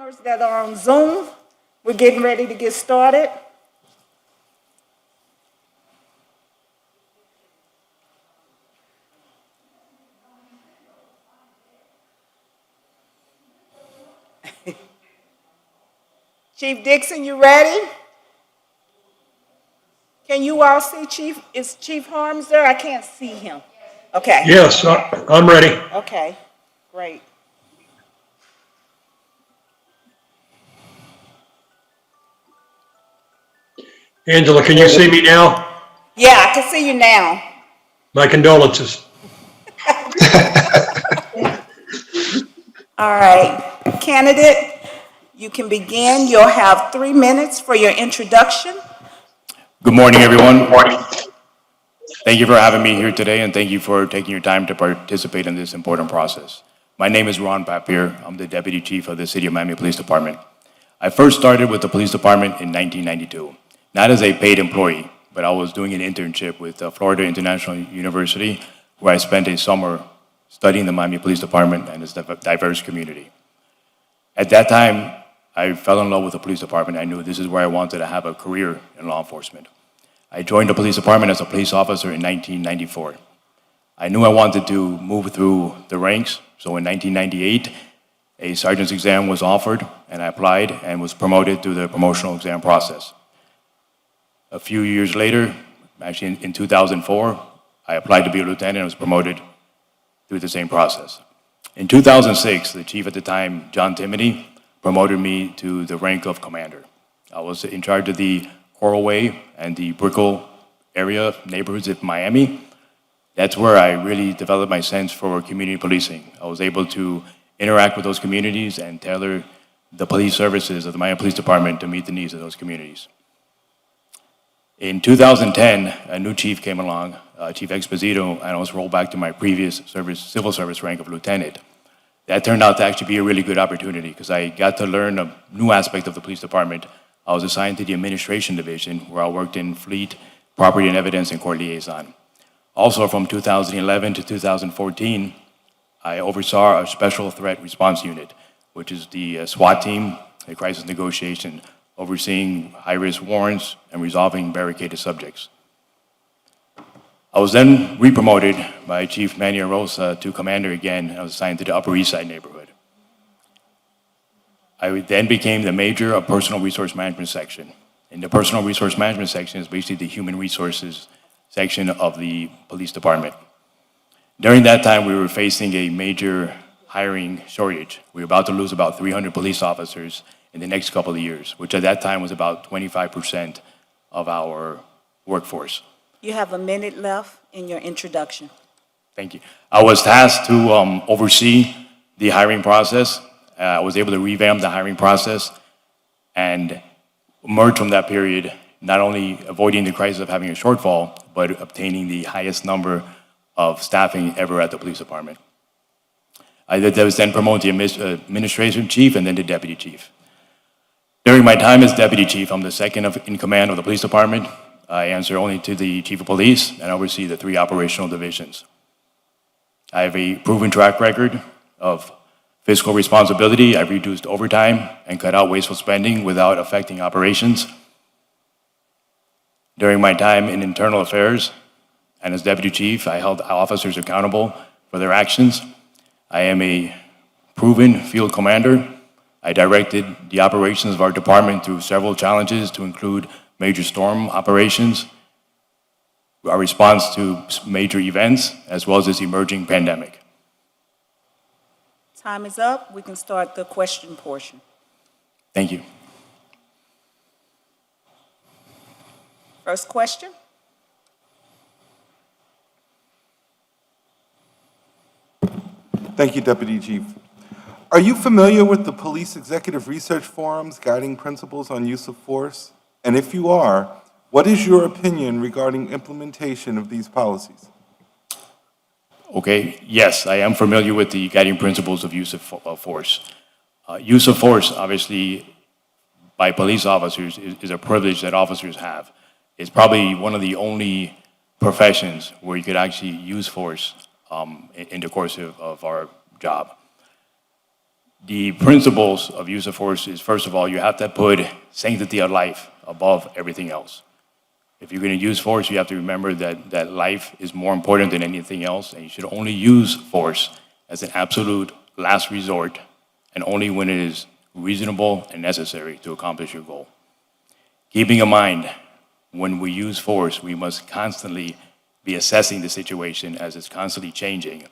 newcomers that are on Zoom. We're getting ready to get started. Chief Dixon, you ready? Can you all see Chief? Is Chief Harms there? I can't see him. Okay. Yes, I'm ready. Okay, great. Angela, can you see me now? Yeah, I can see you now. My condolences. All right, candidate, you can begin. You'll have 3 minutes for your introduction. Good morning, everyone. Thank you for having me here today, and thank you for taking your time to participate in this important process. My name is Ron Papier. I'm the Deputy Chief of the City of Miami Police Department. I first started with the police department in 1992, not as a paid employee, but I was doing an internship with Florida International University, where I spent a summer studying the Miami Police Department and its diverse community. At that time, I fell in love with the police department. I knew this is where I wanted to have a career in law enforcement. I joined the police department as a police officer in 1994. I knew I wanted to move through the ranks, so in 1998, a sergeant's exam was offered, and I applied and was promoted through the promotional exam process. A few years later, actually in 2004, I applied to be a lieutenant and was promoted through the same process. In 2006, the chief at the time, John Timoney, promoted me to the rank of commander. I was in charge of the Coral Way and the Brickell area neighborhoods of Miami. That's where I really developed my sense for community policing. I was able to interact with those communities and tailor the police services of the Miami Police Department to meet the needs of those communities. In 2010, a new chief came along, Chief Exposito, and I was rolled back to my previous civil service rank of lieutenant. That turned out to actually be a really good opportunity because I got to learn a new aspect of the police department. I was assigned to the administration division where I worked in fleet, property and evidence, and court liaison. Also from 2011 to 2014, I oversaw a special threat response unit, which is the SWAT team, the crisis negotiation, overseeing high-risk warrants and resolving barricaded subjects. I was then re-promoted by Chief Manny Rosa to commander again, and I was assigned to the Upper East Side neighborhood. I then became the major of Personal Resource Management section. And the Personal Resource Management section is basically the human resources section of the police department. During that time, we were facing a major hiring shortage. We were about to lose about 300 police officers in the next couple of years, which at that time was about 25% of our workforce. You have a minute left in your introduction. Thank you. I was tasked to oversee the hiring process. I was able to revamp the hiring process and emerge from that period, not only avoiding the crisis of having a shortfall, but obtaining the highest number of staffing ever at the police department. I was then promoted to administrative chief and then to deputy chief. During my time as deputy chief, I'm the second in command of the police department. I answer only to the chief of police and oversee the 3 operational divisions. I have a proven track record of fiscal responsibility. I've reduced overtime and cut out wasteful spending without affecting operations. During my time in internal affairs and as deputy chief, I held officers accountable for their actions. I am a proven field commander. I directed the operations of our department through several challenges to include major storm operations, our response to major events, as well as this emerging pandemic. Time is up. We can start the question portion. Thank you. First question. Thank you, Deputy Chief. Are you familiar with the Police Executive Research Forum's guiding principles on use of force? And if you are, what is your opinion regarding implementation of these policies? Okay, yes, I am familiar with the guiding principles of use of force. Use of force, obviously, by police officers is a privilege that officers have. It's probably one of the only professions where you could actually use force in the course of our job. The principles of use of force is, first of all, you have to put sanctity of life above everything else. If you're going to use force, you have to remember that life is more important than anything else, and you should only use force as an absolute last resort, and only when it is reasonable and necessary to accomplish your goal. Keeping in mind, when we use force, we must constantly be assessing the situation as it's constantly changing,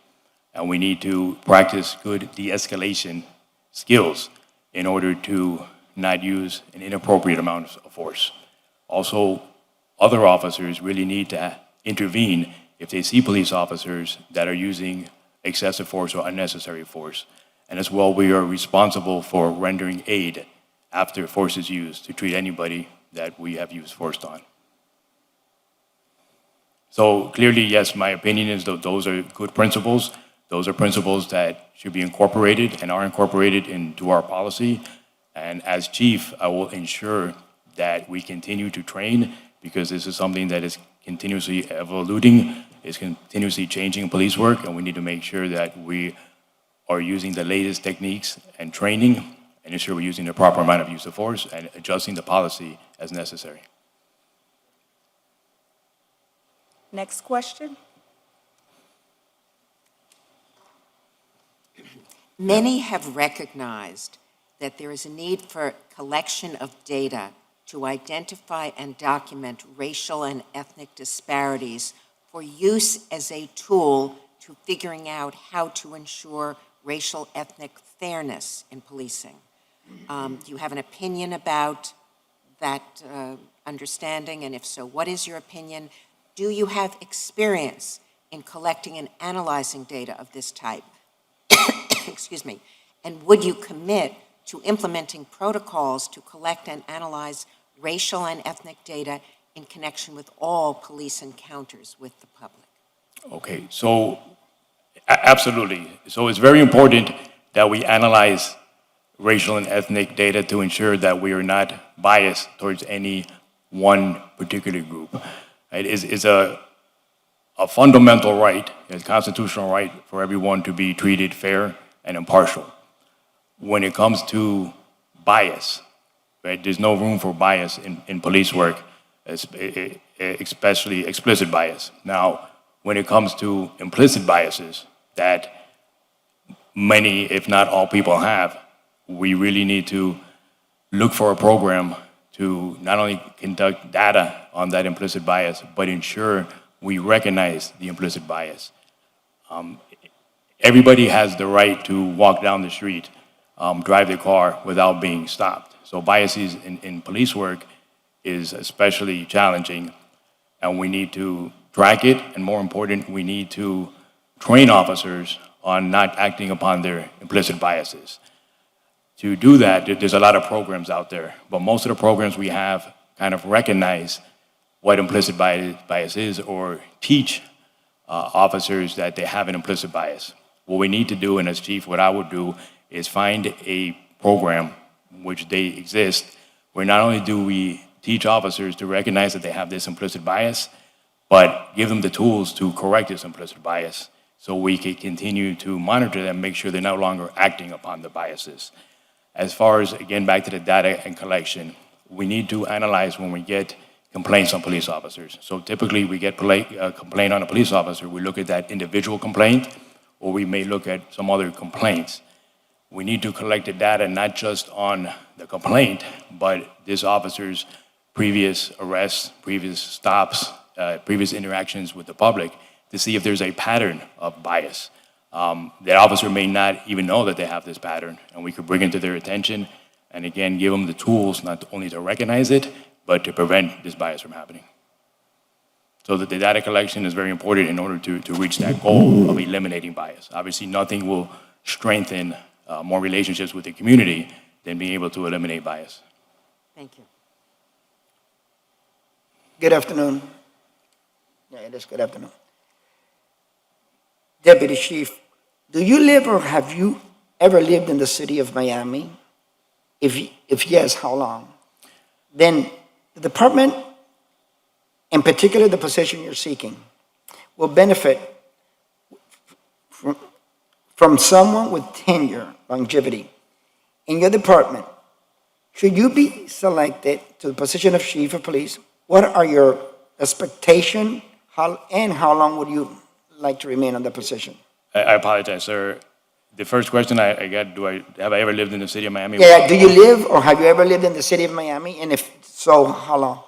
and we need to practice good de-escalation skills in order to not use an inappropriate amount of force. Also, other officers really need to intervene if they see police officers that are using excessive force or unnecessary force. And as well, we are responsible for rendering aid after force is used to treat anybody that we have used force on. So clearly, yes, my opinion is that those are good principles. Those are principles that should be incorporated and are incorporated into our policy. And as chief, I will ensure that we continue to train, because this is something that is continuously evolving, is continuously changing in police work, and we need to make sure that we are using the latest techniques and training and ensure we're using the proper amount of use of force and adjusting the policy as necessary. Next question. Many have recognized that there is a need for collection of data to identify and document racial and ethnic disparities for use as a tool to figuring out how to ensure racial ethnic fairness in policing. Do you have an opinion about that understanding? And if so, what is your opinion? Do you have experience in collecting and analyzing data of this type? Excuse me. And would you commit to implementing protocols to collect and analyze racial and ethnic data in connection with all police encounters with the public? Okay, so absolutely. So it's very important that we analyze racial and ethnic data to ensure that we are not biased towards any one particular group. It is a fundamental right, a constitutional right for everyone to be treated fair and impartial. When it comes to bias, right, there's no room for bias in police work, especially explicit bias. Now, when it comes to implicit biases that many, if not all people have, we really need to look for a program to not only conduct data on that implicit bias, but ensure we recognize the implicit bias. Everybody has the right to walk down the street, drive their car without being stopped. So biases in police work is especially challenging, and we need to track it, and more important, we need to train officers on not acting upon their implicit biases. To do that, there's a lot of programs out there, but most of the programs we have kind of recognize what implicit bias is, or teach officers that they have an implicit bias. What we need to do, and as chief, what I would do, is find a program which they exist, where not only do we teach officers to recognize that they have this implicit bias, but give them the tools to correct this implicit bias, so we can continue to monitor them, make sure they're no longer acting upon the biases. As far as, again, back to the data and collection, we need to analyze when we get complaints on police officers. So typically we get a complaint on a police officer, we look at that individual complaint, or we may look at some other complaints. We need to collect the data not just on the complaint, but this officer's previous arrests, previous stops, previous interactions with the public, to see if there's a pattern of bias. That officer may not even know that they have this pattern, and we could bring it to their attention, and again, give them the tools not only to recognize it, but to prevent this bias from happening. So that the data collection is very important in order to reach that goal of eliminating bias. Obviously, nothing will strengthen more relationships with the community than being able to eliminate bias. Thank you. Good afternoon. Yeah, it is good afternoon. Deputy Chief, do you live or have you ever lived in the city of Miami? If yes, how long? Then the department, in particular the position you're seeking, will benefit from someone with tenure, longevity, in your department, should you be selected to the position of chief of police, what are your expectations and how long would you like to remain on the position? I apologize, sir. The first question I got, have I ever lived in the city of Miami? Yeah, do you live or have you ever lived in the city of Miami? And if so, how long?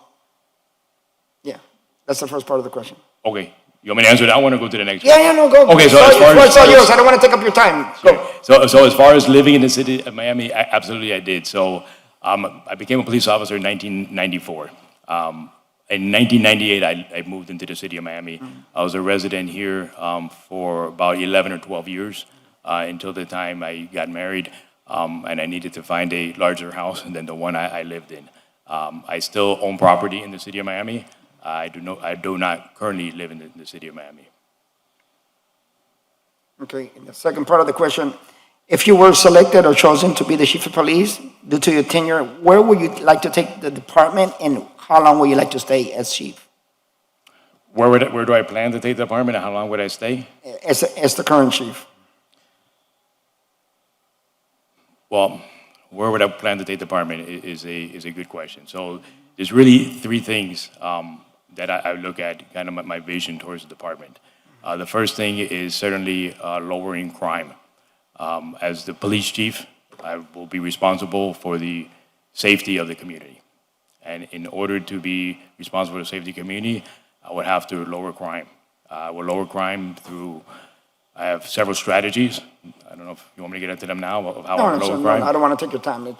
Yeah, that's the first part of the question. Okay, you want me to answer that one or go to the next? Yeah, no, go. Okay, so as far as- It's all yours. I don't want to take up your time. Go. So as far as living in the city of Miami, absolutely I did. So I became a police officer in 1994. In 1998, I moved into the city of Miami. I was a resident here for about 11 or 12 years until the time I got married, and I needed to find a larger house than the one I lived in. I still own property in the city of Miami. I do not currently live in the city of Miami. Okay, and the second part of the question, if you were selected or chosen to be the chief of police due to your tenure, where would you like to take the department and how long would you like to stay as chief? Where do I plan to take the department and how long would I stay? As the current chief? Well, where would I plan to take the department is a good question. So there's really three things that I look at, kind of my vision towards the department. The first thing is certainly lowering crime. As the police chief, I will be responsible for the safety of the community. And in order to be responsible for the safety of the community, I would have to lower crime. I will lower crime through, I have several strategies. I don't know if you want me to get into them now, of how I No, lower crime. I don't want to take your time.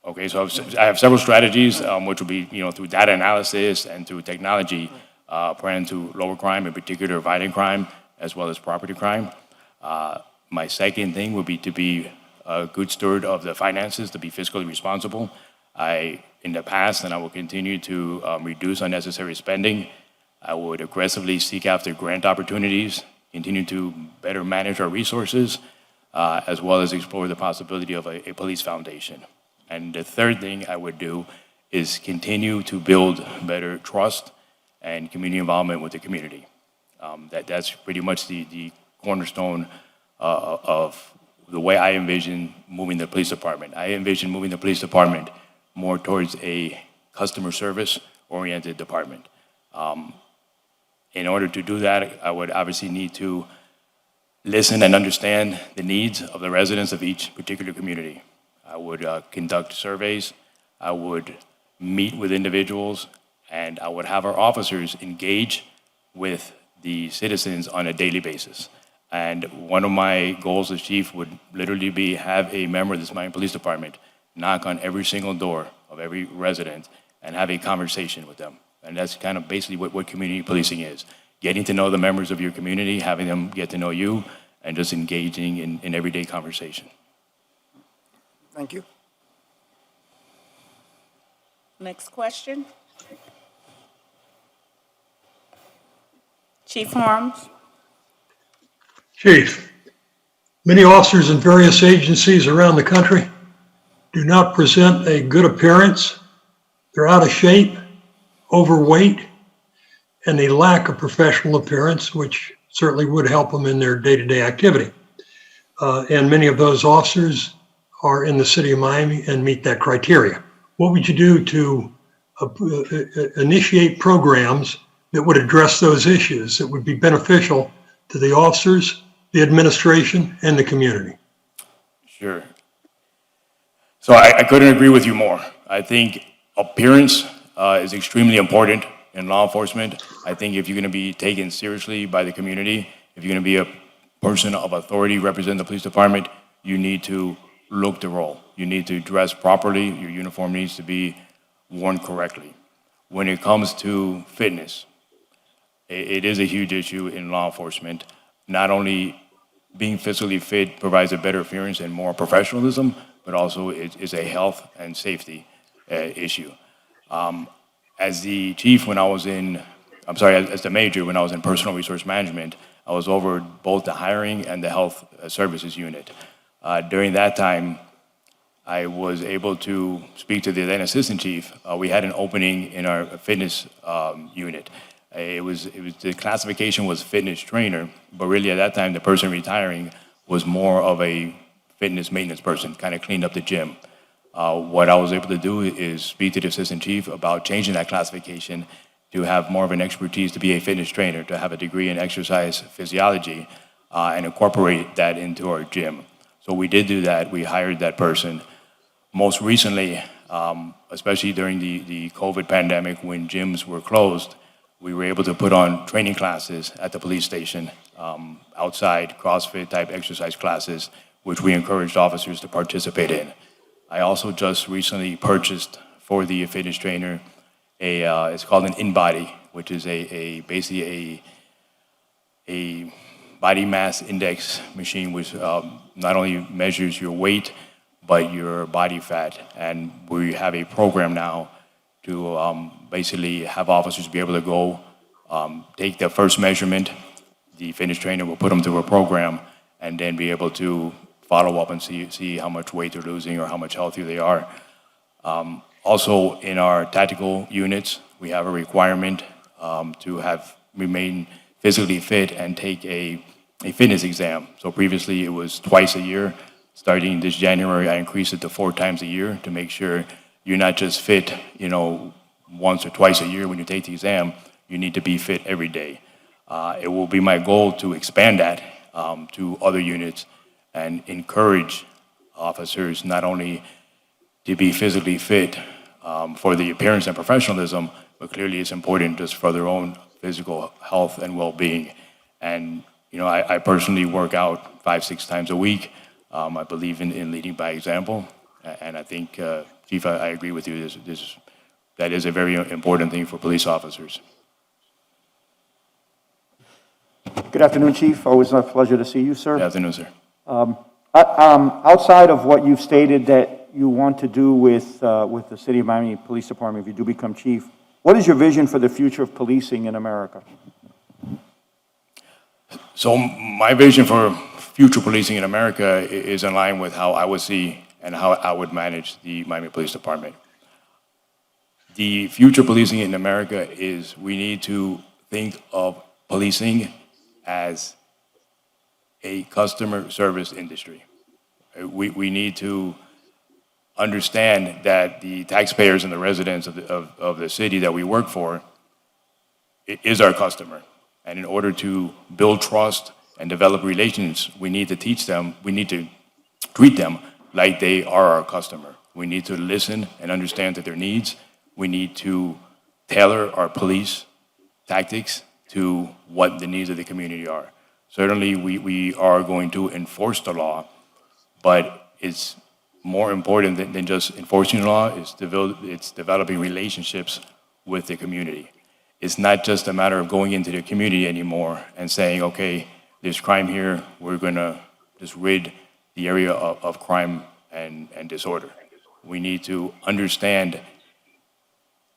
Okay, so I have several strategies, which will be, through data analysis and through technology, plan to lower crime, in particular violent crime, as well as property crime. My second thing would be to be a good steward of the finances, to be fiscally responsible. In the past, and I will continue to reduce unnecessary spending. I would aggressively seek after grant opportunities, continue to better manage our resources, as well as explore the possibility of a police foundation. And the third thing I would do is continue to build better trust and community involvement with the community. That's pretty much the cornerstone of the way I envision moving the police department. I envision moving the police department more towards a customer service-oriented department. In order to do that, I would obviously need to listen and understand the needs of the residents of each particular community. I would conduct surveys, I would meet with individuals, and I would have our officers engage with the citizens on a daily basis. And one of my goals as chief would literally be have a member of this Miami Police Department knock on every single door of every resident and have a conversation with them. And that's kind of basically what community policing is. Getting to know the members of your community, having them get to know you, and just engaging in everyday conversation. Thank you. Next question. Chief Harms? Chief, many officers in various agencies around the country do not present a good appearance. They're out of shape, overweight, and they lack a professional appearance, which certainly would help them in their day-to-day activity. And many of those officers are in the city of Miami and meet that criteria. What would you do to initiate programs that would address those issues that would be beneficial to the officers, the administration, and the community? Sure. So I couldn't agree with you more. I think appearance is extremely important in law enforcement. I think if you're going to be taken seriously by the community, if you're going to be a person of authority representing the police department, you need to look the role. You need to dress properly. Your uniform needs to be worn correctly. When it comes to fitness, it is a huge issue in law enforcement. Not only being physically fit provides a better appearance and more professionalism, but also it is a health and safety issue. As the chief, as the major, when I was in personal resource management, I was over both the hiring and the health services unit. During that time, I was able to speak to the then assistant chief. We had an opening in our fitness unit. The classification was fitness trainer, but really at that time, the person retiring was more of a fitness maintenance person, kind of cleaned up the gym. What I was able to do is speak to the assistant chief about changing that classification to have more of an expertise to be a fitness trainer, to have a degree in exercise physiology, and incorporate that into our gym. So we did do that. We hired that person. Most recently, especially during the COVID pandemic when gyms were closed, we were able to put on training classes at the police station, outside CrossFit type exercise classes, which we encouraged officers to participate in. I also just recently purchased for the fitness trainer it's called an InBody, which is basically a body mass index machine, which not only measures your weight but your body fat. And we have a program now to basically have officers be able to go take their first measurement. The fitness trainer will put them through a program and then be able to follow up and see how much weight they're losing or how much healthier they are. Also, in our tactical units, we have a requirement to remain physically fit and take a fitness exam. So previously, it was twice a year. Starting this January, I increased it to 4 times a year to make sure you're not just fit, once or twice a year when you take the exam. You need to be fit every day. It will be my goal to expand that to other units and encourage officers not only to be physically fit for the appearance and professionalism, but clearly it's important just for their own physical health and well-being. And, I personally work out 5-6 times a week. I believe in leading by example. And I think, Chief, I agree with you. That is a very important thing for police officers. Good afternoon, Chief. Always a pleasure to see you, sir. Good afternoon, sir. Outside of what you've stated that you want to do with the City of Miami Police Department if you do become chief, what is your vision for the future of policing in America? So my vision for future policing in America is in line with how I would see and how I would manage the Miami Police Department. The future policing in America is we need to think of policing as a customer service industry. We need to understand that the taxpayers and the residents of the city that we work for is our customer. And in order to build trust and develop relations, we need to teach them, we need to treat them like they are our customer. We need to listen and understand their needs. We need to tailor our police tactics to what the needs of the community are. Certainly, we are going to enforce the law, but it's more important than just enforcing the law. It's developing relationships with the community. It's not just a matter of going into the community anymore and saying, okay, there's crime here, we're gonna just rid the area of crime and disorder. We need to understand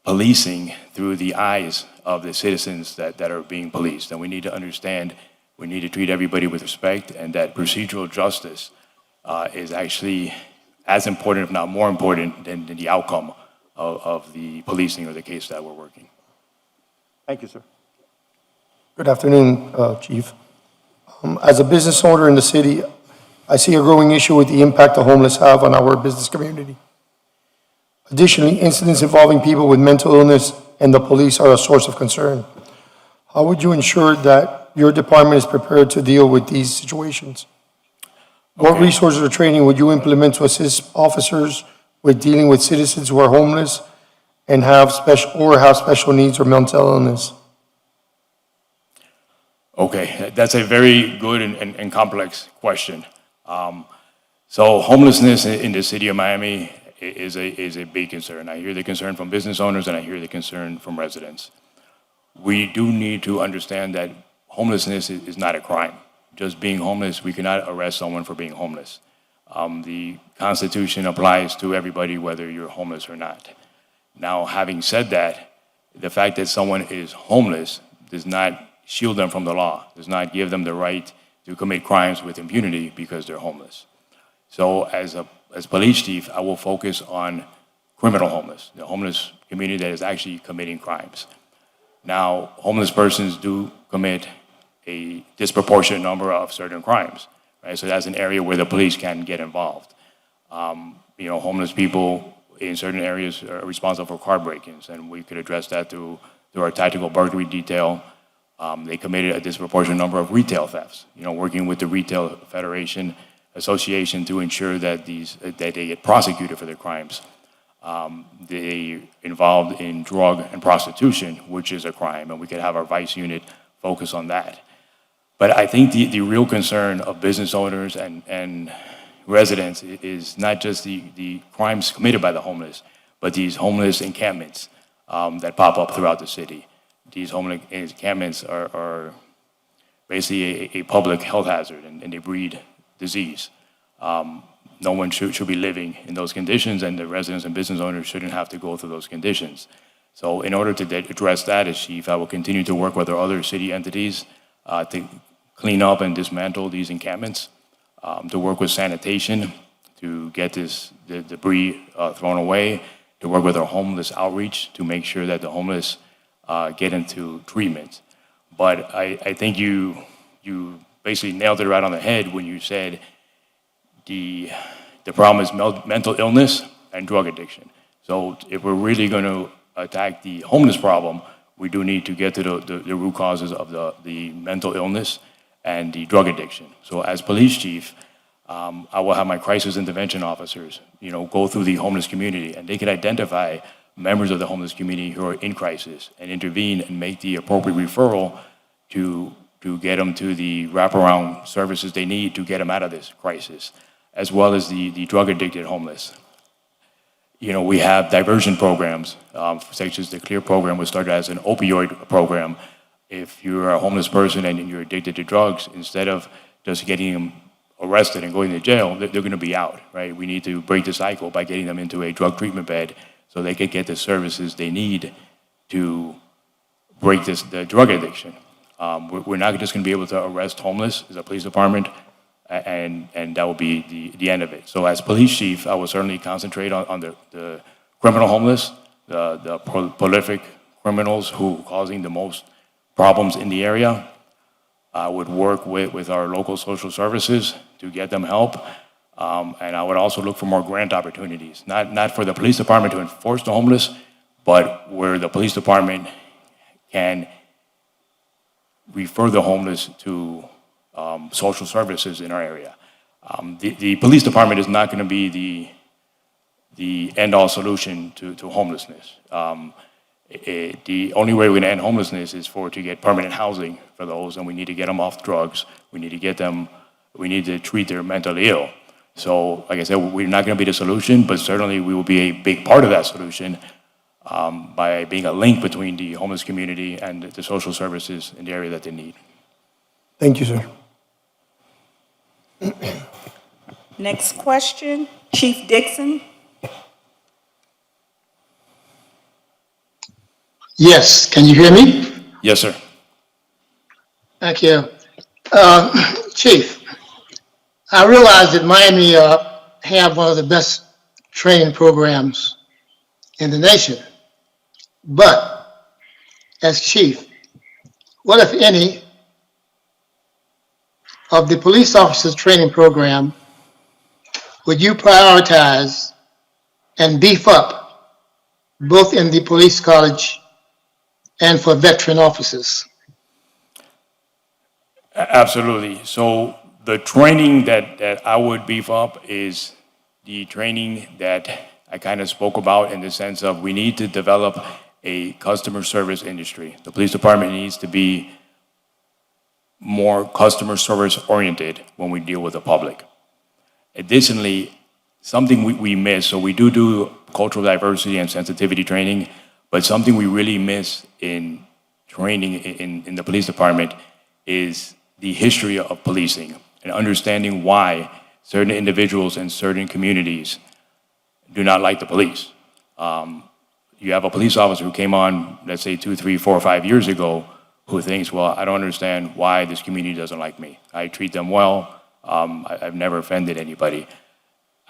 policing through the eyes of the citizens that are being policed. And we need to understand, we need to treat everybody with respect, and that procedural justice is actually as important, if not more important, than the outcome of the policing or the case that we're working. Thank you, sir. Good afternoon, Chief. As a business owner in the city, I see a growing issue with the impact the homeless have on our business community. Additionally, incidents involving people with mental illness and the police are a source of concern. How would you ensure that your department is prepared to deal with these situations? What resources or training would you implement to assist officers with dealing with citizens who are homeless and have special needs or mental illness? Okay, that's a very good and complex question. So homelessness in the city of Miami is a big concern. I hear the concern from business owners and I hear the concern from residents. We do need to understand that homelessness is not a crime. Just being homeless, we cannot arrest someone for being homeless. The Constitution applies to everybody, whether you're homeless or not. Now, having said that, the fact that someone is homeless does not shield them from the law, does not give them the right to commit crimes with impunity because they're homeless. So as police chief, I will focus on criminal homeless, the homeless community that is actually committing crimes. Now, homeless persons do commit a disproportionate number of certain crimes. right? So that's an area where the police can get involved. Homeless people in certain areas are responsible for car break-ins, and we could address that through our tactical burglary detail. They committed a disproportionate number of retail thefts, working with the Retail Federation Association to ensure that they get prosecuted for their crimes. They involved in drug and prostitution, which is a crime, and we could have our vice unit focus on that. But I think the real concern of business owners and residents is not just the crimes committed by the homeless, but these homeless encampments that pop up throughout the city. These homeless encampments are basically a public health hazard, and they breed disease. No one should be living in those conditions, and the residents and business owners shouldn't have to go through those conditions. So in order to address that as chief, I will continue to work with our other city entities to clean up and dismantle these encampments, to work with sanitation to get the debris thrown away, to work with our homeless outreach to make sure that the homeless get into treatment. But I think you basically nailed it right on the head when you said the problem is mental illness and drug addiction. So if we're really going to attack the homeless problem, we do need to get to the root causes of the mental illness and the drug addiction. So as police chief, I will have my crisis intervention officers, go through the homeless community, and they can identify members of the homeless community who are in crisis and intervene and make the appropriate referral to get them to the wraparound services they need to get them out of this crisis, as well as the drug addicted homeless. We have diversion programs, such as the CLEAR program, which started as an opioid program. If you're a homeless person and you're addicted to drugs, instead of just getting them arrested and going to jail, they're going to be out, right? We need to break the cycle by getting them into a drug treatment bed so they can get the services they need to break the drug addiction. We're not just going to be able to arrest homeless as a police department, and that will be the end of it. So as police chief, I will certainly concentrate on the criminal homeless, the prolific criminals who are causing the most problems in the area. I would work with our local social services to get them help. And I would also look for more grant opportunities, not for the police department to enforce the homeless, but where the police department can refer the homeless to social services in our area. The police department is not going to be the end-all solution to homelessness. The only way we're going to end homelessness is to get permanent housing for those, and we need to get them off drugs. We need to treat their mentally ill. So, like I said, we're not going to be the solution, but certainly we will be a big part of that solution by being a link between the homeless community and the social services in the area that they need. Thank you, sir. Next question, Chief Dixon. Yes, can you hear me? Yes, sir. Thank you. Chief, I realize that Miami have one of the best training programs in the nation, but as chief, what if any of the police officers training program would you prioritize and beef up both in the police college and for veteran officers? Absolutely. So the training that I would beef up is the training that I kind of spoke about, in the sense of we need to develop a customer service industry. The police department needs to be more customer service oriented when we deal with the public. Additionally, something we miss, so we do cultural diversity and sensitivity training, but something we really miss in training in the police department is the history of policing and understanding why certain individuals in certain communities do not like the police. You have a police officer who came on, let's say 2, 3, 4, 5 years ago, who thinks, well, I don't understand why this community doesn't like me. I treat them well. I've never offended anybody.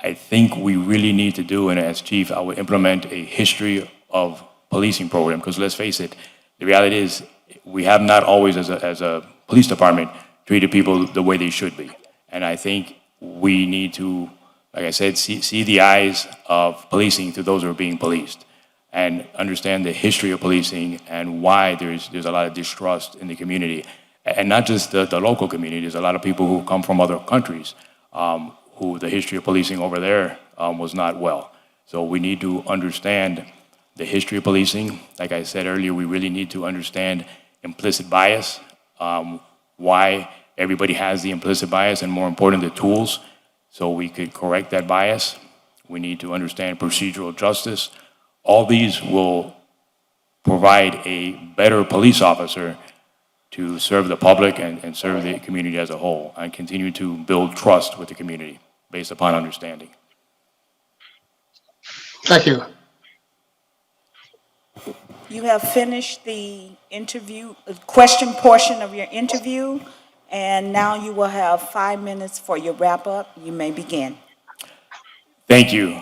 I think we really need to do, and as chief, I would implement a history of policing program, because let's face it, the reality is we have not always, as a police department, treated people the way they should be. And I think we need to, like I said, see the eyes of policing to those who are being policed and understand the history of policing and why there's a lot of distrust in the community. And not just the local community, there's a lot of people who come from other countries who the history of policing over there was not well. So we need to understand the history of policing. Like I said earlier, we really need to understand implicit bias, why everybody has the implicit bias, and more important, the tools so we could correct that bias. We need to understand procedural justice. All these will provide a better police officer to serve the public and serve the community as a whole, and continue to build trust with the community based upon understanding. Thank you. You have finished the interview, question portion of your interview, and now you will have 5 minutes for your wrap-up. You may begin. Thank you.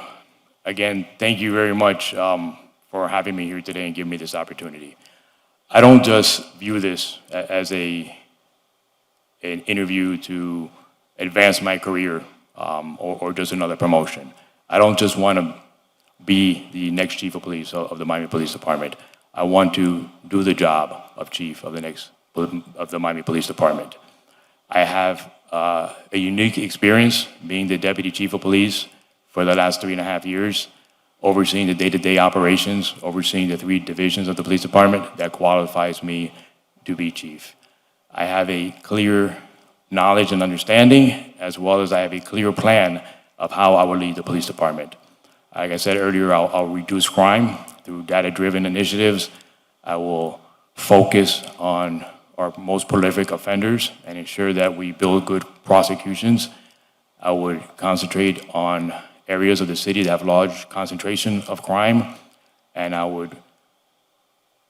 Again, thank you very much for having me here today and giving me this opportunity. I don't just view this as an interview to advance my career or just another promotion. I don't just want to be the next chief of police of the Miami Police Department. I want to do the job of chief of the Miami Police Department. I have a unique experience being the deputy chief of police for the last 3.5 years, overseeing the day-to-day operations, overseeing the 3 divisions of the police department that qualifies me to be chief. I have a clear knowledge and understanding, as well as I have a clear plan of how I will lead the police department. Like I said earlier, I'll reduce crime through data-driven initiatives. I will focus on our most prolific offenders and ensure that we build good prosecutions. I would concentrate on areas of the city that have large concentration of crime, and I would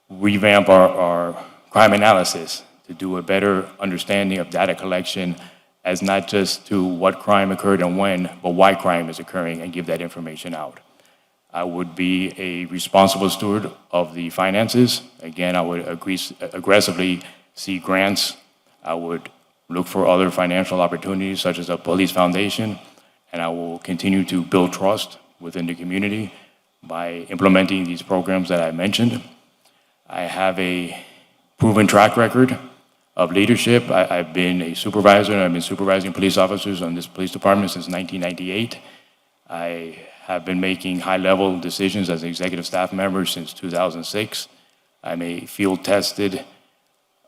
revamp our crime analysis to do a better understanding of data collection as not just to what crime occurred and when, but why crime is occurring, and give that information out. I would be a responsible steward of the finances. Again, I would aggressively seek grants. I would look for other financial opportunities, such as a police foundation, and I will continue to build trust within the community by implementing these programs that I mentioned. I have a proven track record of leadership. I've been a supervisor, and I've been supervising police officers on this police department since 1998. I have been making high-level decisions as an executive staff member since 2006. I'm a field-tested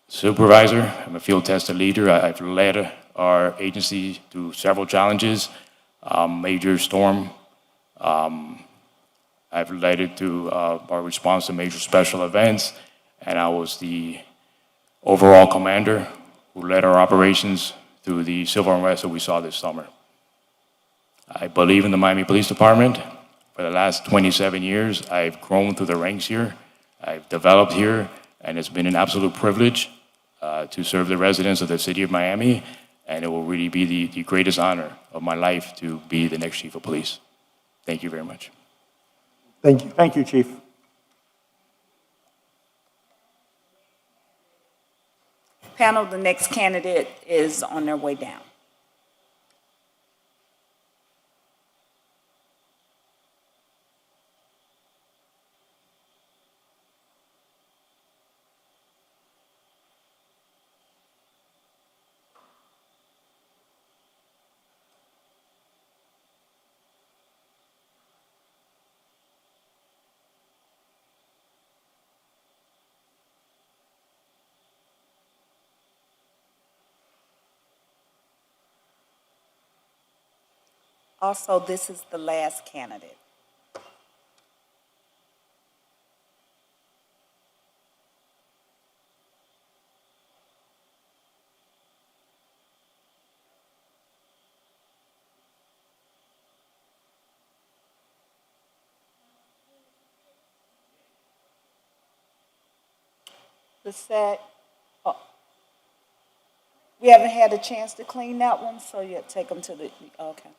supervisor. I'm a field-tested leader. I've led our agency through several challenges, major storm. I've led it through our response to major special events, and I was the overall commander who led our operations through the civil unrest that we saw this summer. I believe in the Miami Police Department. For the last 27 years, I've grown through the ranks here. I've developed here, and it's been an absolute privilege to serve the residents of the city of Miami, and it will really be the greatest honor of my life to be the next chief of police. Thank you very much. Thank you. Thank you, Chief. Panel, the next candidate is on their way down. Also, this is the last candidate. The set, oh, we haven't had a chance to clean that one, so you take them to the, okay.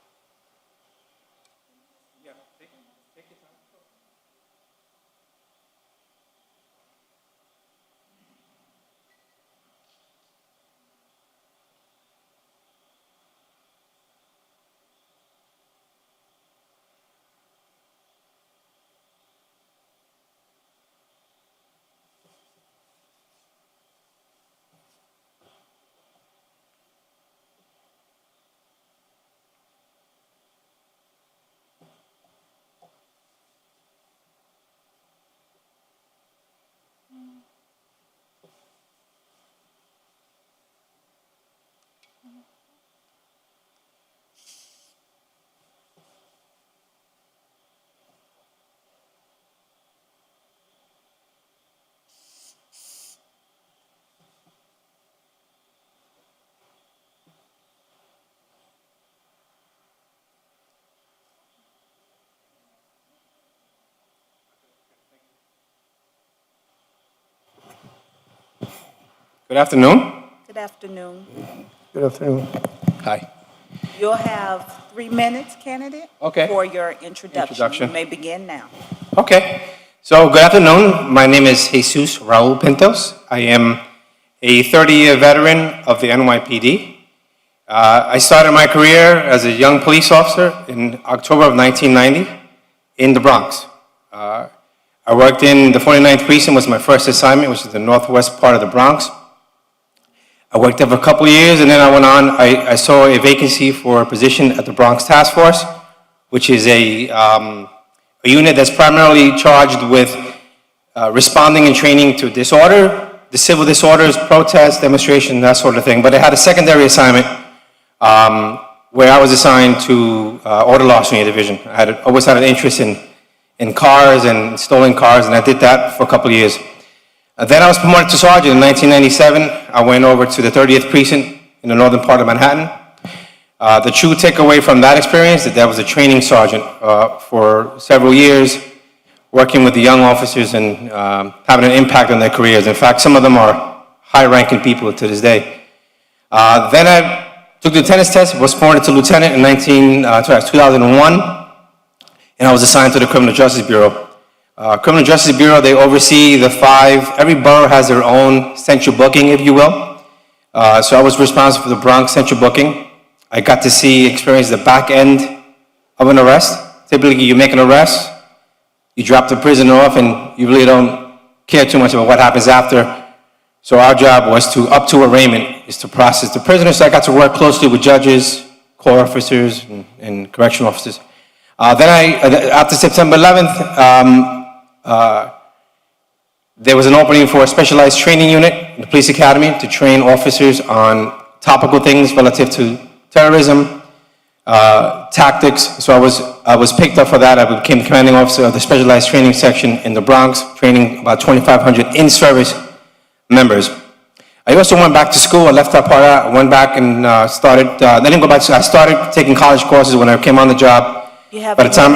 Good afternoon. Good afternoon. Good afternoon. Hi. You'll have 3 minutes, candidate. Okay. For your introduction. Introduction. You may begin now. Okay. So, good afternoon. My name is Jesus Raul Pintos. I am a 30-year veteran of the NYPD. I started my career as a young police officer in October of 1990 in the Bronx. I worked in the 49th Precinct, was my first assignment, which is the northwest part of the Bronx. I worked there for a couple of years, and then I went on, I saw a vacancy for a position at the Bronx Task Force, which is a unit that's primarily charged with responding and training to disorder, the civil disorders, protests, demonstrations, that sort of thing. But I had a secondary assignment where I was assigned to Order Larceny Division. I always had an interest in cars and stolen cars, and I did that for a couple of years. Then I was promoted to sergeant in 1997. I went over to the 30th Precinct in the northern part of Manhattan. The true takeaway from that experience is that I was a training sergeant for several years, working with the young officers and having an impact on their careers. In fact, some of them are high-ranking people to this day. Then I took the lieutenant's test, was promoted to lieutenant in 2001. And I was assigned to the Criminal Justice Bureau. Criminal Justice Bureau, they oversee every borough has their own central booking, if you will. So I was responsible for the Bronx central booking. I got to experience the back end of an arrest. Typically, you make an arrest, you drop the prisoner off, and you really don't care too much about what happens after. So our job was up to arraignment, is to process the prisoner. So I got to work closely with judges, court officers, and correctional officers. After September 11th, there was an opening for a specialized training unit in the police academy to train officers on topical things relative to terrorism, tactics. So I was picked up for that. I became the commanding officer of the specialized training section in the Bronx, training about 2,500 in-service members. I also went back to school. I left that part out. I went back and started. I didn't go back to school. I started taking college courses when I came on the job. You have By the time,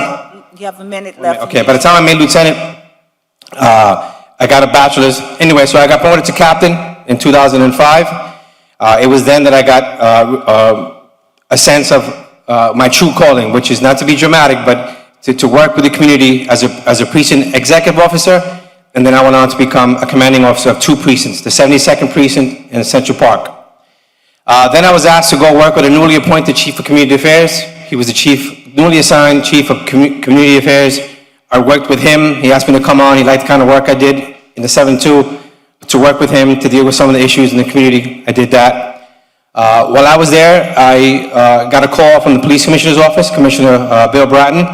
you have a minute left. okay, by the time I made lieutenant, I got a bachelor's. Anyway, so I got promoted to captain in 2005. It was then that I got a sense of my true calling, which is not to be dramatic, but to work with the community as a precinct executive officer. And then I went on to become a commanding officer of 2 precincts, the 72nd Precinct and Central Park. Then I was asked to go work with a newly appointed chief of community affairs. He was the newly assigned chief of community affairs. I worked with him. He asked me to come on. He liked the kind of work I did in the 7-2 to work with him to deal with some of the issues in the community. I did that. While I was there, I got a call from the police commissioner's office, Commissioner Bill Bratton.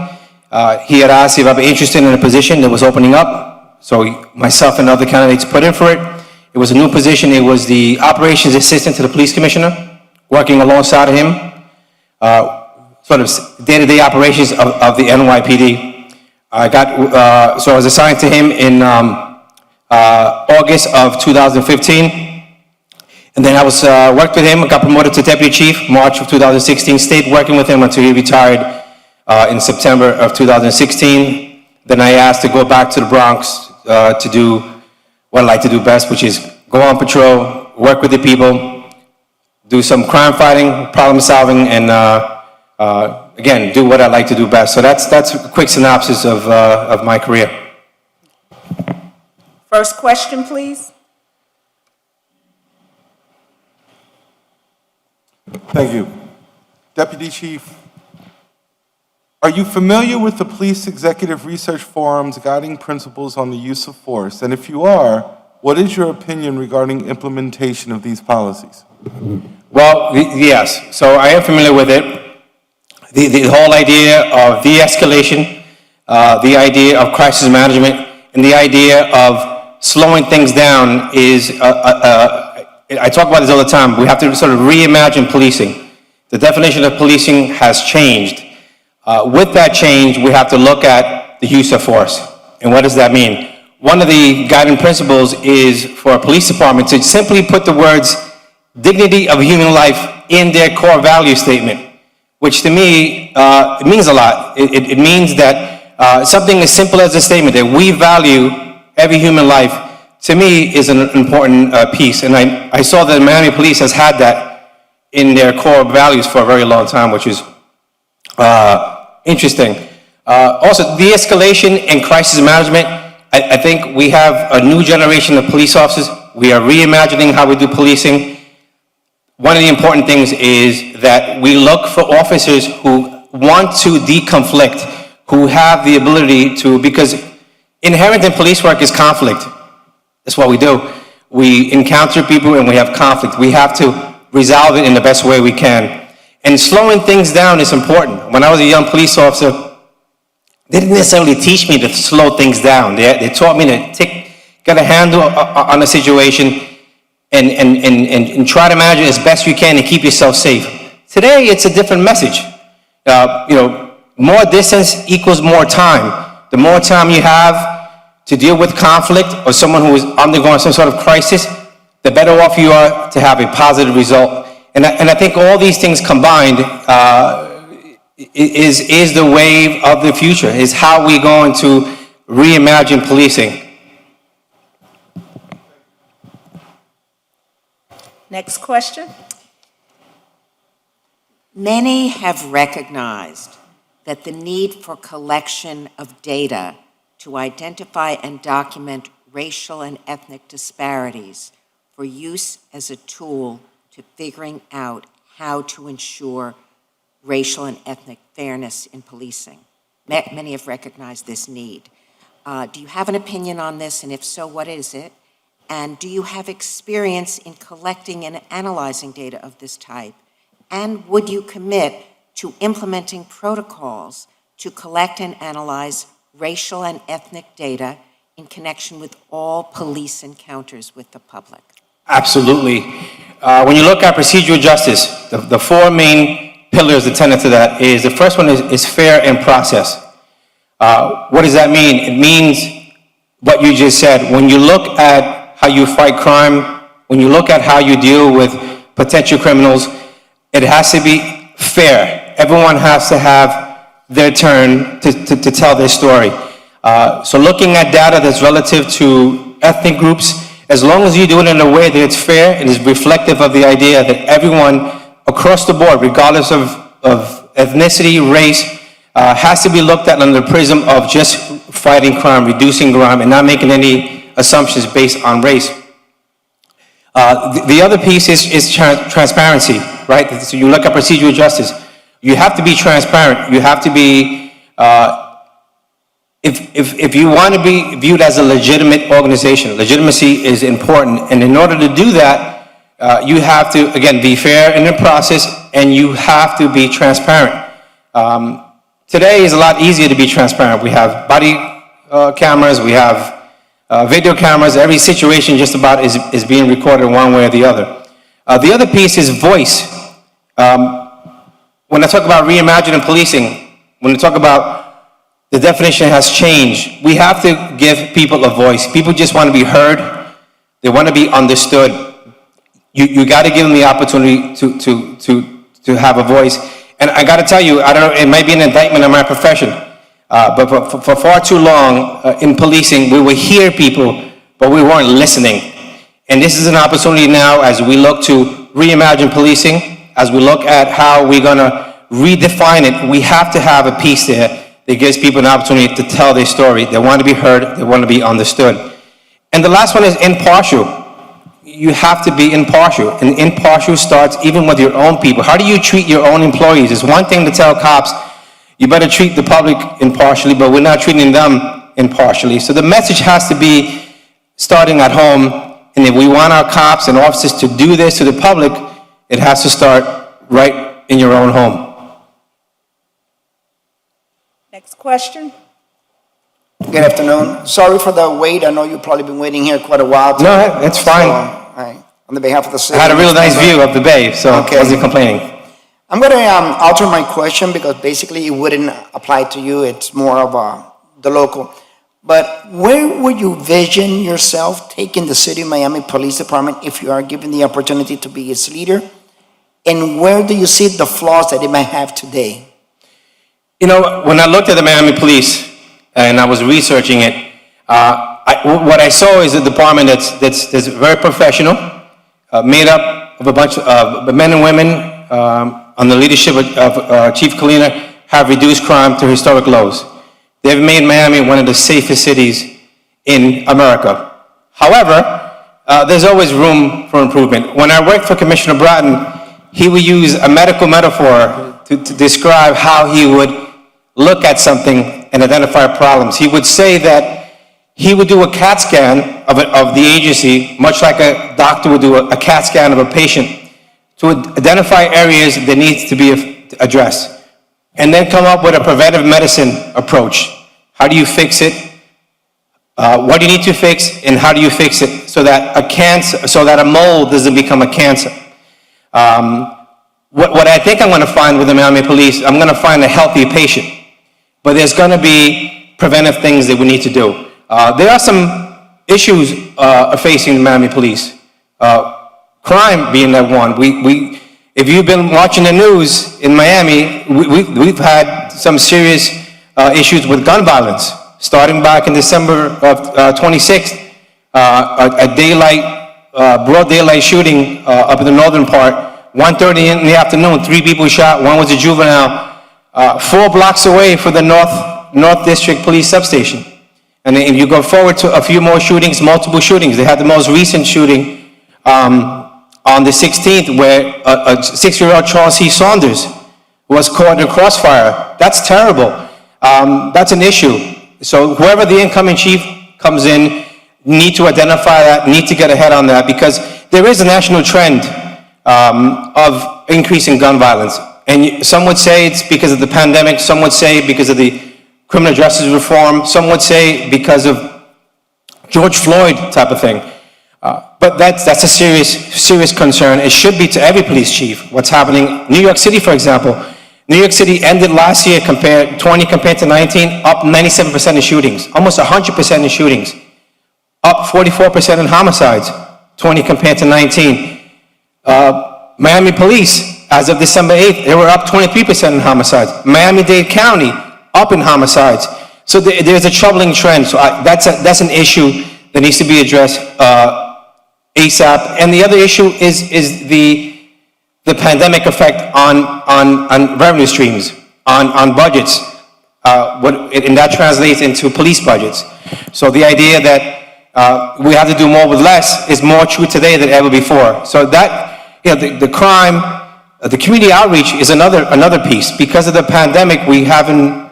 He had asked if I'd be interested in a position that was opening up. So myself and other candidates put in for it. It was a new position. It was the operations assistant to the police commissioner, working alongside of him. Sort of day-to-day operations of the NYPD. So I was assigned to him in August of 2015. And then I worked with him, got promoted to deputy chief, March of 2016, stayed working with him until he retired in September of 2016. Then I asked to go back to the Bronx to do what I like to do best, which is go on patrol, work with the people, do some crime fighting, problem solving, and again, do what I like to do best. So that's a quick synopsis of my career. First question, please. Thank you. Deputy Chief, are you familiar with the Police Executive Research Forum's guiding principles on the use of force? And if you are, what is your opinion regarding implementation of these policies? Well, yes. So I am familiar with it. The whole idea of de-escalation, the idea of crisis management, and the idea of slowing things down is, I talk about this all the time, we have to sort of reimagine policing. The definition of policing has changed. With that change, we have to look at the use of force. And what does that mean? One of the guiding principles is for a police department to simply put the words dignity of human life in their core value statement, which to me, it means a lot. It means that something as simple as a statement that we value every human life to me, is an important piece. And I saw that Miami Police has had that in their core values for a very long time, which is interesting. Also, de-escalation and crisis management. I think we have a new generation of police officers. We are reimagining how we do policing. One of the important things is that we look for officers who want to deconflict, who have the ability to, because inherent in police work is conflict. That's what we do. We encounter people and we have conflict. We have to resolve it in the best way we can. And slowing things down is important. When I was a young police officer, they didn't necessarily teach me to slow things down. They taught me to get a handle on a situation and try to manage it as best you can and keep yourself safe. Today, it's a different message. More distance equals more time. The more time you have to deal with conflict or someone who is undergoing some sort of crisis, the better off you are to have a positive result. And I think all these things combined is the wave of the future, is how we're going to reimagine policing. Next question. Many have recognized that the need for collection of data to identify and document racial and ethnic disparities for use as a tool to figuring out how to ensure racial and ethnic fairness in policing. Many have recognized this need. Do you have an opinion on this, and if so, what is it? And do you have experience in collecting and analyzing data of this type? And would you commit to implementing protocols to collect and analyze racial and ethnic data in connection with all police encounters with the public? Absolutely. When you look at procedural justice, the four main pillars, the tenets of that is, the first one is fair and process. What does that mean? It means what you just said. When you look at how you fight crime, when you look at how you deal with potential criminals, it has to be fair. Everyone has to have their turn to tell their story. So looking at data that's relative to ethnic groups, as long as you do it in a way that it's fair and is reflective of the idea that everyone across the board, regardless of ethnicity, race, has to be looked at under the prism of just fighting crime, reducing crime, and not making any assumptions based on race. The other piece is transparency, right? So you look at procedural justice. You have to be transparent. You have to be, if you want to be viewed as a legitimate organization, legitimacy is important. And in order to do that, you have to, again, be fair in the process, and you have to be transparent. Today is a lot easier to be transparent. We have body cameras, we have video cameras. Every situation just about is being recorded one way or the other. The other piece is voice. When I talk about reimagining policing, when I talk about the definition has changed, we have to give people a voice. People just want to be heard. They want to be understood. You got to give them the opportunity to have a voice. And I got to tell you, I don't know, it might be an indictment of my profession, but for far too long in policing, we would hear people, but we weren't listening. And this is an opportunity now as we look to reimagine policing, as we look at how we're going to redefine it. We have to have a piece there that gives people an opportunity to tell their story. They want to be heard. They want to be understood. And the last one is impartial. You have to be impartial, and impartial starts even with your own people. How do you treat your own employees? It's one thing to tell cops, you better treat the public impartially, but we're not treating them impartially. So the message has to be starting at home, and if we want our cops and officers to do this to the public, it has to start right in your own home. Next question. Good afternoon. Sorry for the wait. I know you've probably been waiting here quite a while. No, that's fine. On the behalf of the city. I had a real nice view of the bay, so I wasn't complaining. I'm going to alter my question because basically it wouldn't apply to you. It's more of the local. But where would you vision yourself taking the City of Miami Police Department if you are given the opportunity to be its leader? And where do you see the flaws that it might have today? You know, when I looked at the Miami Police and I was researching it, what I saw is a department that's very professional, made up of a bunch of men and women on the leadership of Chief Colina, have reduced crime to historic lows. They've made Miami one of the safest cities in America. However, there's always room for improvement. When I worked for Commissioner Bratton, he would use a medical metaphor to describe how he would look at something and identify problems. He would say that he would do a CAT scan of the agency, much like a doctor would do a CAT scan of a patient, to identify areas that needs to be addressed, and then come up with a preventive medicine approach. How do you fix it? What do you need to fix, and how do you fix it so that a mole doesn't become a cancer? What I think I'm going to find with the Miami Police, I'm going to find a healthy patient, but there's going to be preventive things that we need to do. There are some issues facing the Miami Police. Crime being that one. If you've been watching the news in Miami, we've had some serious issues with gun violence. Starting back in December of 26th, a broad daylight shooting up in the northern part, 1:30 in the afternoon, 3 people shot, one was a juvenile, 4 blocks away from the North District Police Substation. And then if you go forward to a few more shootings, multiple shootings, they had the most recent shooting on the 16th where a 6-year-old Charles C. Saunders was caught in a crossfire. That's terrible. That's an issue. So whoever the incoming chief comes in, need to identify that, need to get ahead on that, because there is a national trend of increasing gun violence. And some would say it's because of the pandemic, some would say because of the criminal justice reform, some would say because of George Floyd type of thing. But that's a serious concern. It should be to every police chief. What's happening, New York City, for example. New York City ended last year, 20 compared to 19, up 97% in shootings, almost 100% in shootings, up 44% in homicides, 20 compared to 19. Miami Police, as of December 8th, they were up 23% in homicides. Miami-Dade County, up in homicides. So there's a troubling trend. So that's an issue that needs to be addressed ASAP. And the other issue is the pandemic effect on revenue streams, on budgets, and that translates into police budgets. So the idea that we have to do more with less is more true today than ever before. So that, the crime, the community outreach is another piece. Because of the pandemic, we haven't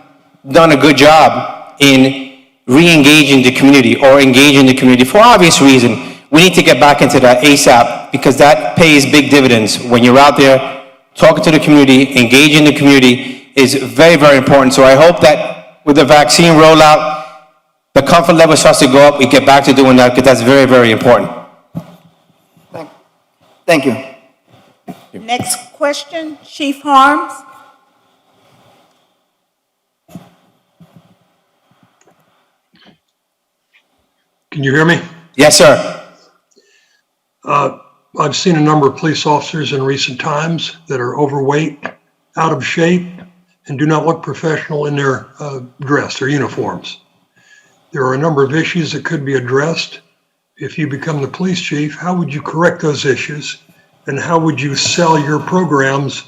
done a good job in re-engaging the community or engaging the community for obvious reason. We need to get back into that ASAP, because that pays big dividends. When you're out there talking to the community, engaging the community is very, very important. So I hope that with the vaccine rollout, the comfort level starts to go up, we get back to doing that, because that's very, very important. Thank you. Next question, Chief Harms. Can you hear me? Yes, sir. I've seen a number of police officers in recent times that are overweight, out of shape, and do not look professional in their dress, their uniforms. There are a number of issues that could be addressed. If you become the police chief, how would you correct those issues? And how would you sell your programs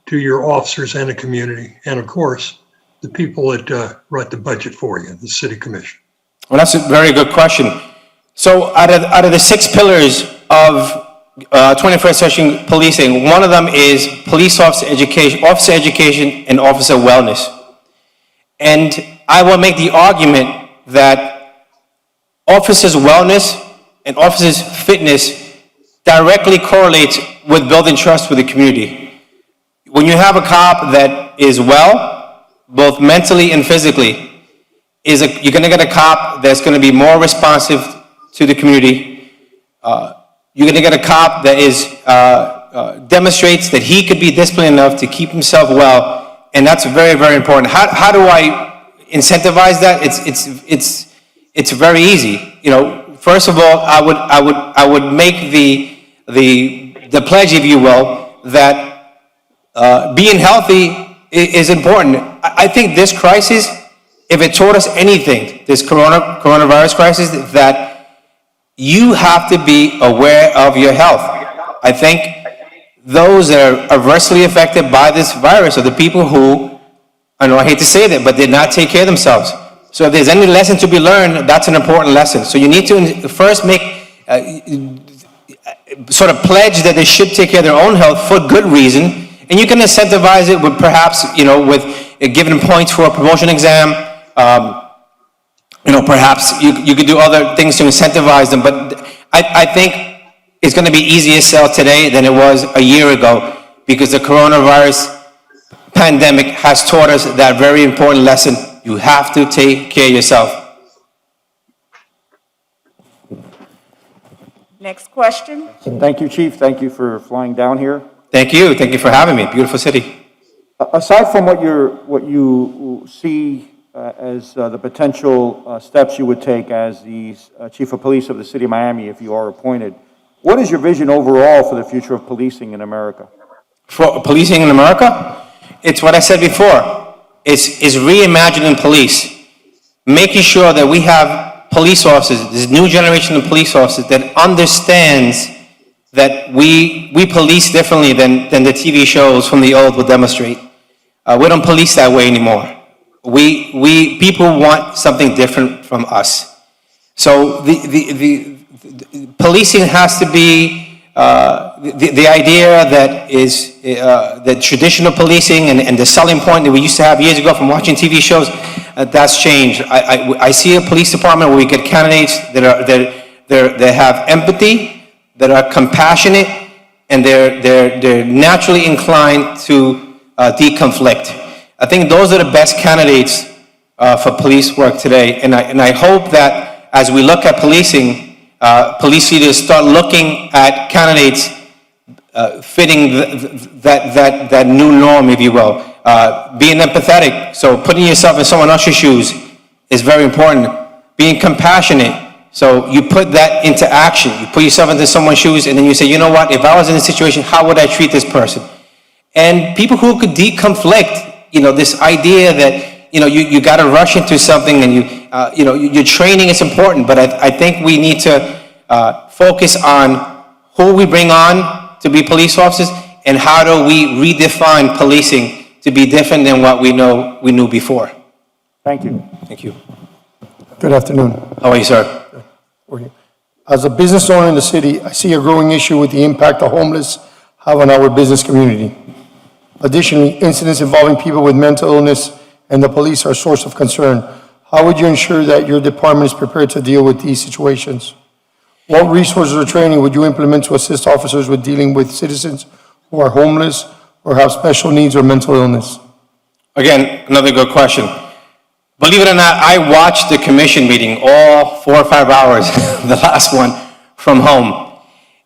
to your officers and the community? And of course, the people that write the budget for you, the city commission. Well, that's a very good question. So out of the 6 pillars of 21st century policing, one of them is police officer education, and officer wellness. And I will make the argument that officers' wellness and officers' fitness directly correlates with building trust with the community. When you have a cop that is well, both mentally and physically, you're going to get a cop that's going to be more responsive to the community. You're going to get a cop that demonstrates that he could be disciplined enough to keep himself well, and that's very, very important. How do I incentivize that? It's very easy. First of all, I would make the pledge, if you will, that being healthy is important. I think this crisis if it taught us anything, this coronavirus crisis, that you have to be aware of your health. I think those that are adversely affected by this virus are the people who, I know I hate to say that, but did not take care of themselves. So if there's any lesson to be learned, that's an important lesson. So you need to first make, sort of pledge that they should take care of their own health for good reason, and you can incentivize it with perhaps, with giving points for a promotion exam. Perhaps you could do other things to incentivize them, but I think it's going to be easier to sell today than it was a year ago, because the coronavirus pandemic has taught us that very important lesson. You have to take care of yourself. Next question. Thank you, Chief. Thank you for flying down here. Thank you. Thank you for having me. Beautiful city. Aside from what you see as the potential steps you would take as the Chief of Police of the City of Miami if you are appointed, what is your vision overall for the future of policing in America? For policing in America, it's what I said before. It's reimagining police, making sure that we have police officers, this new generation of police officers that understands that we police differently than the TV shows from the old will demonstrate. We don't police that way anymore. People want something different from us. So the policing has to be the idea that is the traditional policing and the selling point that we used to have years ago from watching TV shows, that's changed. I see a police department where we get candidates that have empathy, that are compassionate, and they're naturally inclined to deconflict. I think those are the best candidates for police work today, and I hope that as we look at policing, police leaders start looking at candidates fitting that new norm, if you will. Being empathetic, so putting yourself in someone else's shoes is very important. Being compassionate, so you put that into action. You put yourself into someone's shoes and then you say, you know what, if I was in this situation, how would I treat this person? And people who could deconflict, this idea that, you got to rush into something and your training is important, but I think we need to focus on who we bring on to be police officers and how do we redefine policing to be different than what we knew before. Thank you. Thank you. Good afternoon. How are you, sir? As a business owner in the city, I see a growing issue with the impact the homeless have on our business community. Additionally, incidents involving people with mental illness and the police are a source of concern. How would you ensure that your department is prepared to deal with these situations? What resources or training would you implement to assist officers with dealing with citizens who are homeless or have special needs or mental illness? Again, another good question. Believe it or not, I watched the commission meeting all 4 or 5 hours, the last one, from home.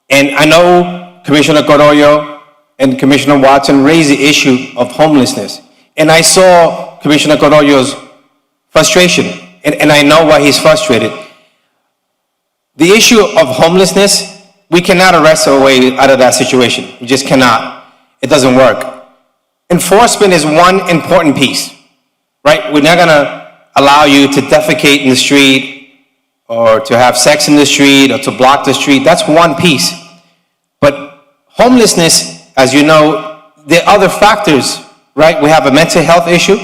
And I know Commissioner Carollo and Commissioner Watson raised the issue of homelessness. And I saw Commissioner Carollo's frustration, and I know why he's frustrated. The issue of homelessness, we cannot arrest our way out of that situation. We just cannot. It doesn't work. Enforcement is one important piece, right? We're not gonna allow you to defecate in the street or to have sex in the street or to block the street. That's one piece. But homelessness, as you know, there are other factors, right? We have a mental health issue.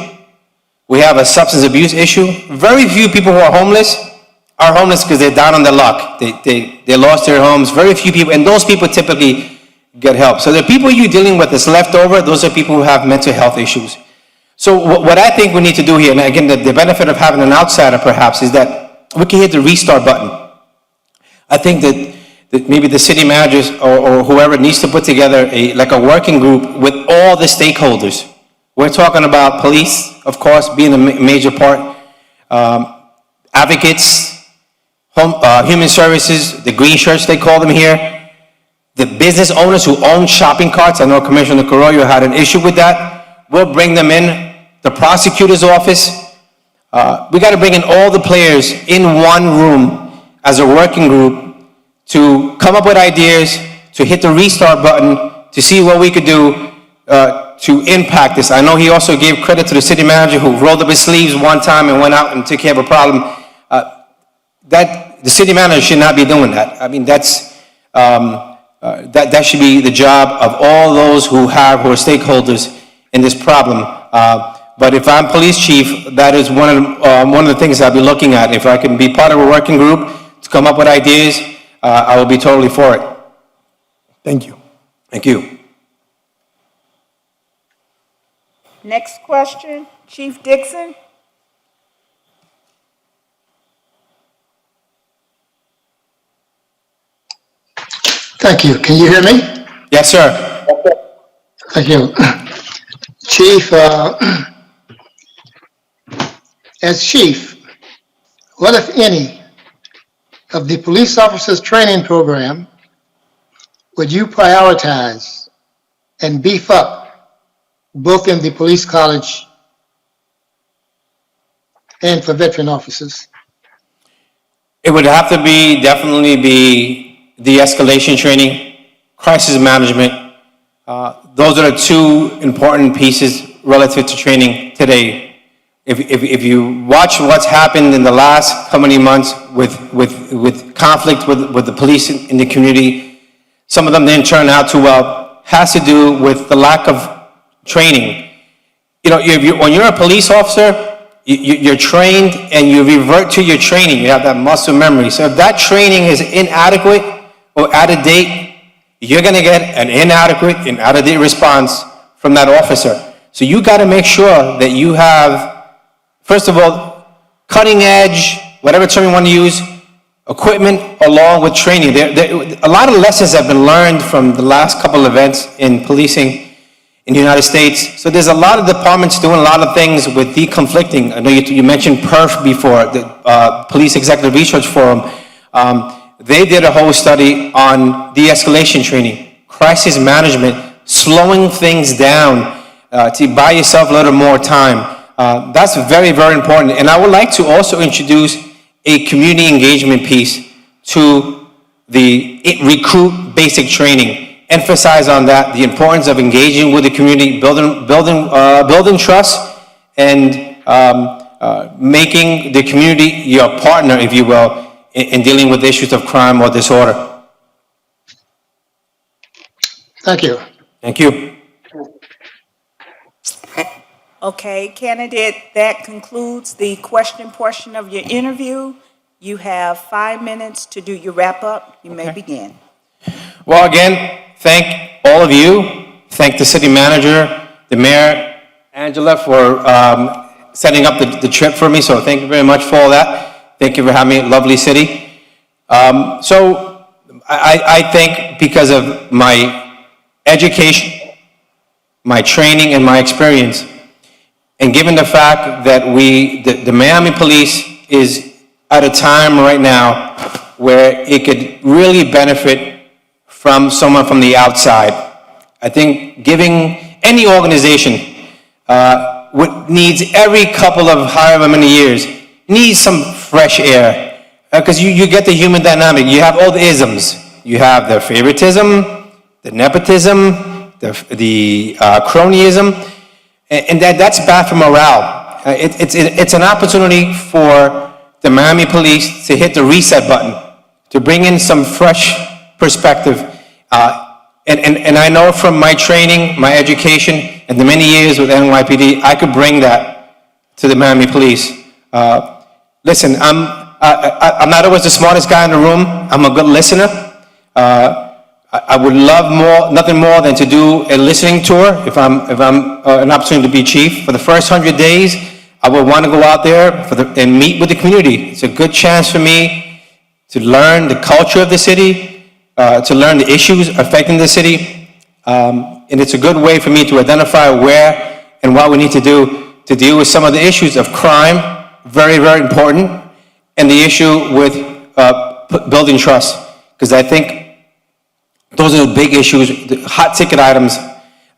We have a substance abuse issue. Very few people who are homeless because they're down on their luck. They lost their homes. Very few people, and those people typically get help. So the people you're dealing with that's left over, those are people who have mental health issues. So what I think we need to do here, and again, the benefit of having an outsider perhaps, is that we can hit the restart button. I think that maybe the city managers or whoever needs to put together a working group with all the stakeholders. We're talking about police, of course, being a major part, advocates, human services, the green shirts they call them here, the business owners who own shopping carts. I know Commissioner Carollo had an issue with that. We'll bring them in. The prosecutor's office. We got to bring in all the players in one room as a working group to come up with ideas, to hit the restart button, to see what we could do to impact this. I know he also gave credit to the city manager who rolled up his sleeves one time and went out and took care of a problem. That the city manager should not be doing that. I mean, that should be the job of all those who are stakeholders in this problem. But if I'm police chief, that is one of the things I'll be looking at. If I can be part of a working group to come up with ideas, I will be totally for it. Thank you. Thank you. Next question, Chief Dixon. Thank you. Can you hear me? Yes, sir. Thank you. Chief, as chief, what, if any, of the police officers training program would you prioritize and beef up both in the police college and for veteran officers? It would have to definitely be de-escalation training, crisis management. Those are the two important pieces relative to training today. If you watch what's happened in the last how many months with conflict with the police in the community, some of them didn't turn out too well, has to do with the lack of training. You know, when you're a police officer, you're trained and you revert to your training. You have that muscle memory. So if that training is inadequate or out of date, you're going to get an inadequate and out of date response from that officer. So you got to make sure that you have, first of all, cutting edge, whatever term you want to use, equipment along with training. A lot of lessons have been learned from the last couple of events in policing in the United States. So there's a lot of departments doing a lot of things with deconflicting. I know you mentioned PERF before, the Police Executive Research Forum. They did a whole study on de-escalation training, crisis management, slowing things down to buy yourself a little more time. That's very, very important. And I would like to also introduce a community engagement piece to the recruit basic training. Emphasize on that, the importance of engaging with the community, building trust, and making the community your partner, if you will, in dealing with issues of crime or disorder. Thank you. Thank you. Okay, candidate, that concludes the question portion of your interview. You have 5 minutes to do your wrap-up. You may begin. Well, again, thank all of you. Thank the city manager, the mayor, Angela, for setting up the trip for me. So thank you very much for all that. Thank you for having me, lovely city. So I think because of my education, my training, and my experience, and given the fact that the Miami Police is at a time right now where it could really benefit from someone from the outside. I think giving any organization needs every couple of however many years, needs some fresh air. Because you get the human dynamic. You have all the isms. You have the favoritism, the nepotism, the cronyism, and that's bad for morale. It's an opportunity for the Miami Police to hit the reset button, to bring in some fresh perspective. And I know from my training, my education, and the many years with NYPD, I could bring that to the Miami Police. Listen, I'm not always the smartest guy in the room. I'm a good listener. I would love nothing more than to do a listening tour if I'm an opportunity to be chief. For the first 100 days, I would want to go out there and meet with the community. It's a good chance for me to learn the culture of the city, to learn the issues affecting the city. And it's a good way for me to identify where and what we need to do to deal with some of the issues of crime, very, very important, and the issue with building trust. Because I think those are the big issues, the hot ticket items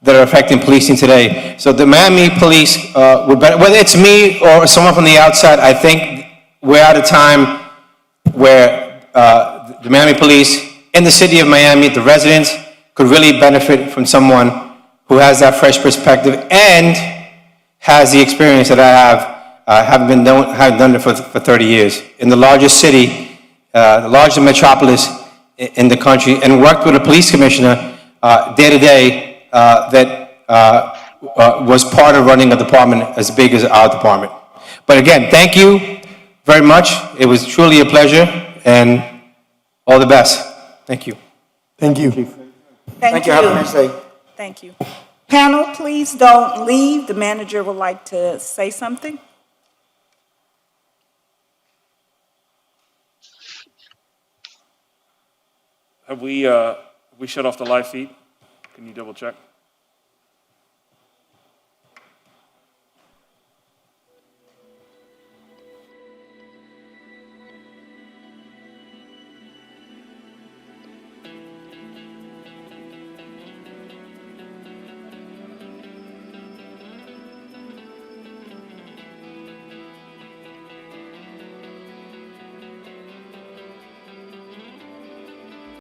that are affecting policing today. So the Miami Police, whether it's me or someone from the outside, I think we're at a time where the Miami Police in the city of Miami, the residents, could really benefit from someone who has that fresh perspective and has the experience that I have, having done it for 30 years in the largest city, the largest metropolis in the country, and worked with a police commissioner day to day that was part of running a department as big as our department. But again, thank you very much. It was truly a pleasure, and all the best. Thank you. Thank you. Thank you, have a nice day. Thank you. Panel, please don't leave. The manager would like to say something. Have we shut off the live feed? Can you double check?